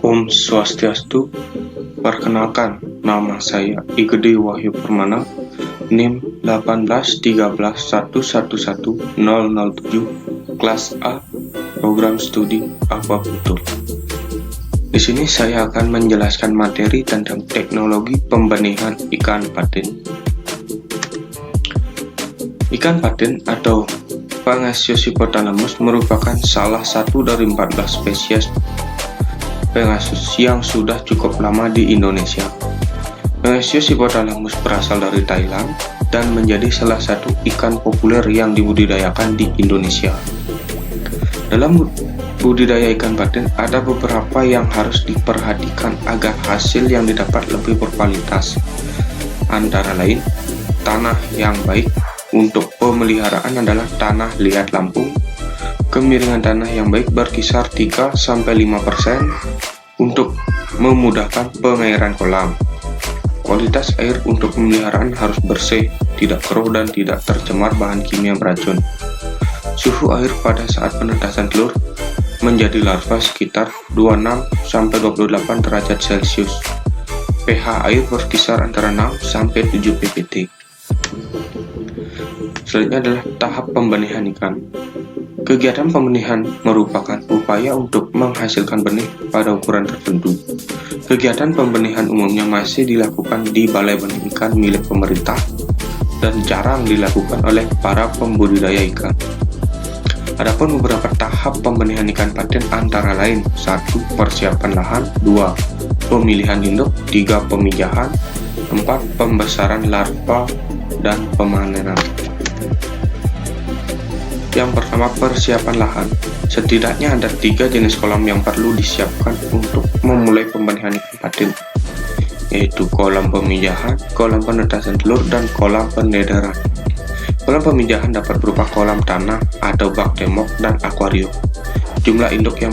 Om Swastiastu. Perkenalkan, nama saya Igede Wahyu Permana, NIM 181111007, kelas A, program studi aquaculture. Di sini saya akan menjelaskan materi tentang teknologi pembenihan ikan patin. Ikan patin atau Pangasius hypothalamus merupakan salah satu dari 14 spesies Pangasius yang sudah cukup lama di Indonesia. Pangasius hypothalamus berasal dari Thailand dan menjadi salah satu ikan populer yang dibudidayakan di Indonesia. Dalam budidaya ikan patin ada beberapa yang harus diperhatikan agar hasil yang didapat lebih berkualitas. Antara lain, tanah yang baik untuk pemeliharaan adalah tanah liat Lampung. Kemiringan tanah yang baik berkisar 3-5% untuk memudahkan pengairan kolam. Kualitas air untuk pemeliharaan harus bersih, tidak keruh dan tidak tercemar bahan kimia beracun. Suhu air pada saat penetasan telur menjadi larva sekitar 26-28 derajat Celcius. pH air berkisar antara 6-7 ppt. Selanjutnya adalah tahap pembenihan ikan. Kegiatan pembenihan merupakan upaya untuk menghasilkan benih pada ukuran tertentu. Kegiatan pembenihan umumnya masih dilakukan di balai benih ikan milik pemerintah dan jarang dilakukan oleh para pembudidaya ikan. Adapun beberapa tahap pembenihan ikan patin antara lain: 1. Persiapan lahan, 2. Pemilihan induk, 3. Pemijahan, 4. Pembesaran larva, dan pemanenan. Yang pertama, persiapan lahan. Setidaknya ada 3 jenis kolam yang perlu disiapkan untuk memulai pembenihan ikan patin, yaitu kolam pemijahan, kolam penetasan telur, dan kolam pendederan. Kolam pemijahan dapat berupa kolam tanah atau bak temok dan akuarium. Jumlah induk yang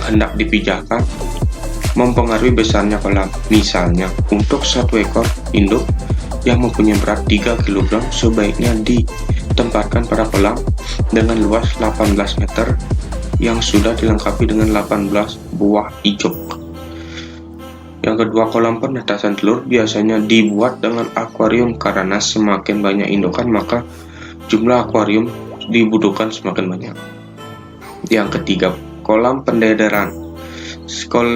hendak dipijahkan mempengaruhi besarnya kolam. Misalnya, untuk 1 ekor induk yang mempunyai berat 3 kg sebaiknya ditempatkan pada kolam dengan luas 18 meter yang sudah dilengkapi dengan 18 buah ijok. Yang kedua, kolam penetasan telur biasanya dibuat dengan akuarium karena semakin banyak indukan maka jumlah akuarium dibutuhkan semakin banyak. Yang ketiga, kolam pendederan.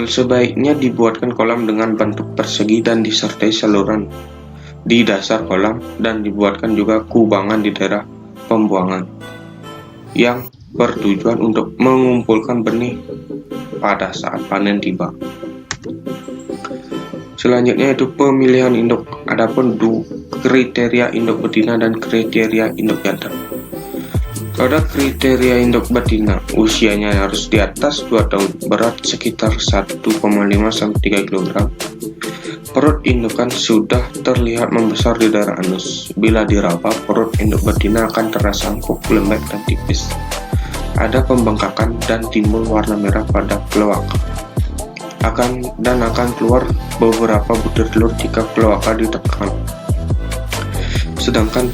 Sebaiknya dibuatkan kolam dengan bentuk persegi dan disertai saluran di dasar kolam dan dibuatkan juga kubangan di daerah pembuangan yang bertujuan untuk mengumpulkan benih pada saat panen tiba. Selanjutnya yaitu pemilihan induk. Adapun kriteria induk betina dan kriteria induk jantan. Pada kriteria induk betina, usianya harus di atas 2 tahun, berat sekitar 1,5-3 kg. Perut indukan sudah terlihat membesar di daerah anus. Bila diraba, perut induk betina akan terasa empuk, lembek, dan tipis. Ada pembengkakan dan timbul warna merah pada kloaka. Akan keluar beberapa butir telur jika kloaka ditekan. Sedangkan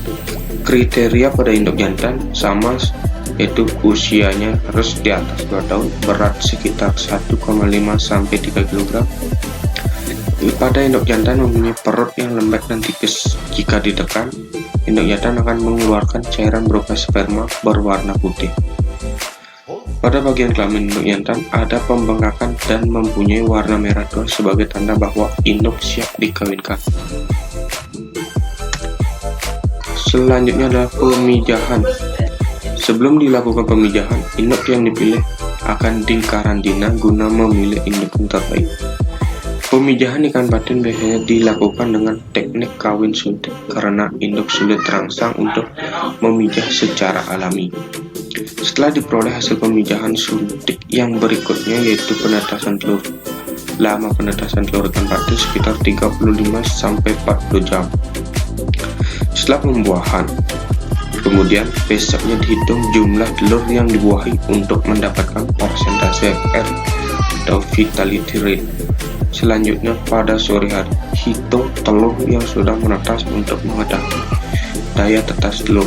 kriteria pada induk jantan sama, yaitu usianya harus di atas 2 tahun, berat sekitar 1,5-3 kg. Pada induk jantan mempunyai perut yang lembek dan tipis. Jika ditekan, induk jantan akan mengeluarkan cairan berupa sperma berwarna putih. Pada bagian kelamin induk jantan ada pembengkakan dan mempunyai warna merah tua sebagai tanda bahwa induk siap dikawinkan. Selanjutnya adalah pemijahan. Sebelum dilakukan pemijahan, induk yang dipilih akan dikarantina guna memilih induk yang terbaik. Pemijahan ikan patin biasanya dilakukan dengan teknik kawin suntik karena induk sulit terangsang untuk memijah secara alami. Setelah diperoleh hasil pemijahan suntik yang berikutnya yaitu penetasan telur. Lama penetasan telur ikan patin sekitar 35-40 jam. Setelah pembuahan, kemudian besoknya dihitung jumlah telur yang dibuahi untuk mendapatkan persentase FR atau vitality rate. Selanjutnya pada sore hari, hitung telur yang sudah menetas untuk mengetahui daya tetas telur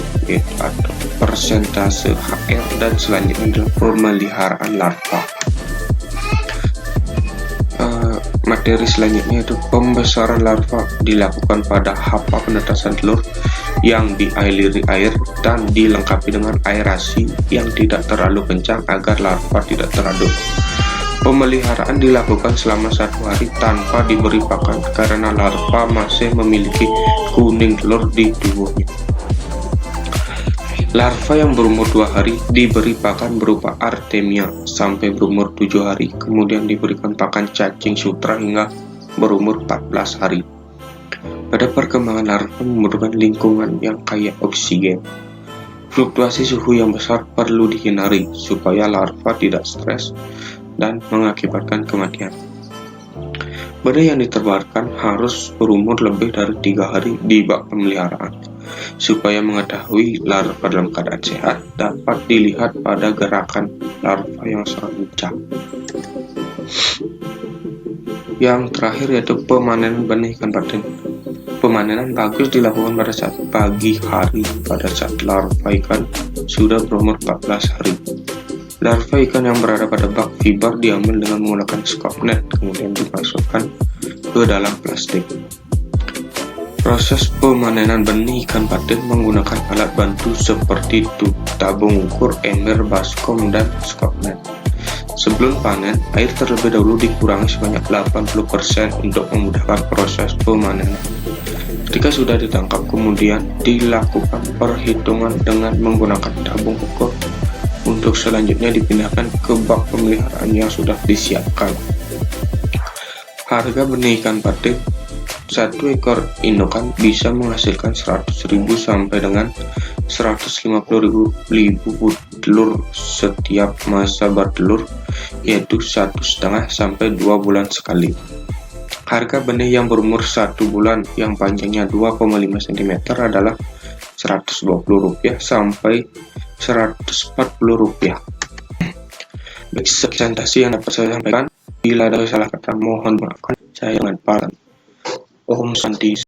atau persentase HR, dan selanjutnya adalah pemeliharaan larva. materi selanjutnya yaitu pembesaran larva dilakukan pada hapa penetasan telur yang dialiri air dan dilengkapi dengan aerasi yang tidak terlalu kencang agar larva tidak teraduk. Pemeliharaan dilakukan selama 1 hari tanpa diberi pakan karena larva masih memiliki kuning telur di tubuhnya. Larva yang berumur 2 hari diberi pakan berupa artemia sampai berumur 7 hari, kemudian diberikan pakan cacing sutra hingga berumur 14 hari. Pada perkembangan larva membutuhkan lingkungan yang kaya oksigen. Fluktuasi suhu yang besar perlu dihindari supaya larva tidak stres dan mengakibatkan kematian. Benih yang ditebarkan harus berumur lebih dari 3 hari di bak pemeliharaan. Supaya mengetahui larva dalam keadaan sehat, dapat dilihat pada gerakan larva yang sangat lincah. Yang terakhir yaitu pemanenan benih ikan patin. Pemanenan bagus dilakukan pada saat pagi hari pada saat larva ikan sudah berumur 14 hari. Larva ikan yang berada pada bak fiber diambil dengan menggunakan scoop net, kemudian dimasukkan ke dalam plastik. Proses pemanenan benih ikan patin menggunakan alat bantu seperti tabung ukur, ember, baskom, dan scoop net. Sebelum panen, air terlebih dahulu dikurangi sebanyak 80% untuk memudahkan proses pemanenan. Ketika sudah ditangkap, kemudian dilakukan perhitungan dengan menggunakan tabung ukur untuk selanjutnya dipindahkan ke bak pemeliharaan yang sudah disiapkan. Harga benih ikan patin 1 ekor indukan bisa menghasilkan 100.000 sampai dengan 150.000 telur setiap masa bertelur, yaitu 1,5 sampai 2 bulan sekali. Harga benih yang berumur 1 bulan yang panjangnya 2,5 cm adalah Rp120 sampai Rp140. Baik, sekian yang dapat saya sampaikan. Bila ada salah kata mohon maafkan. Saya dengan Om Santi.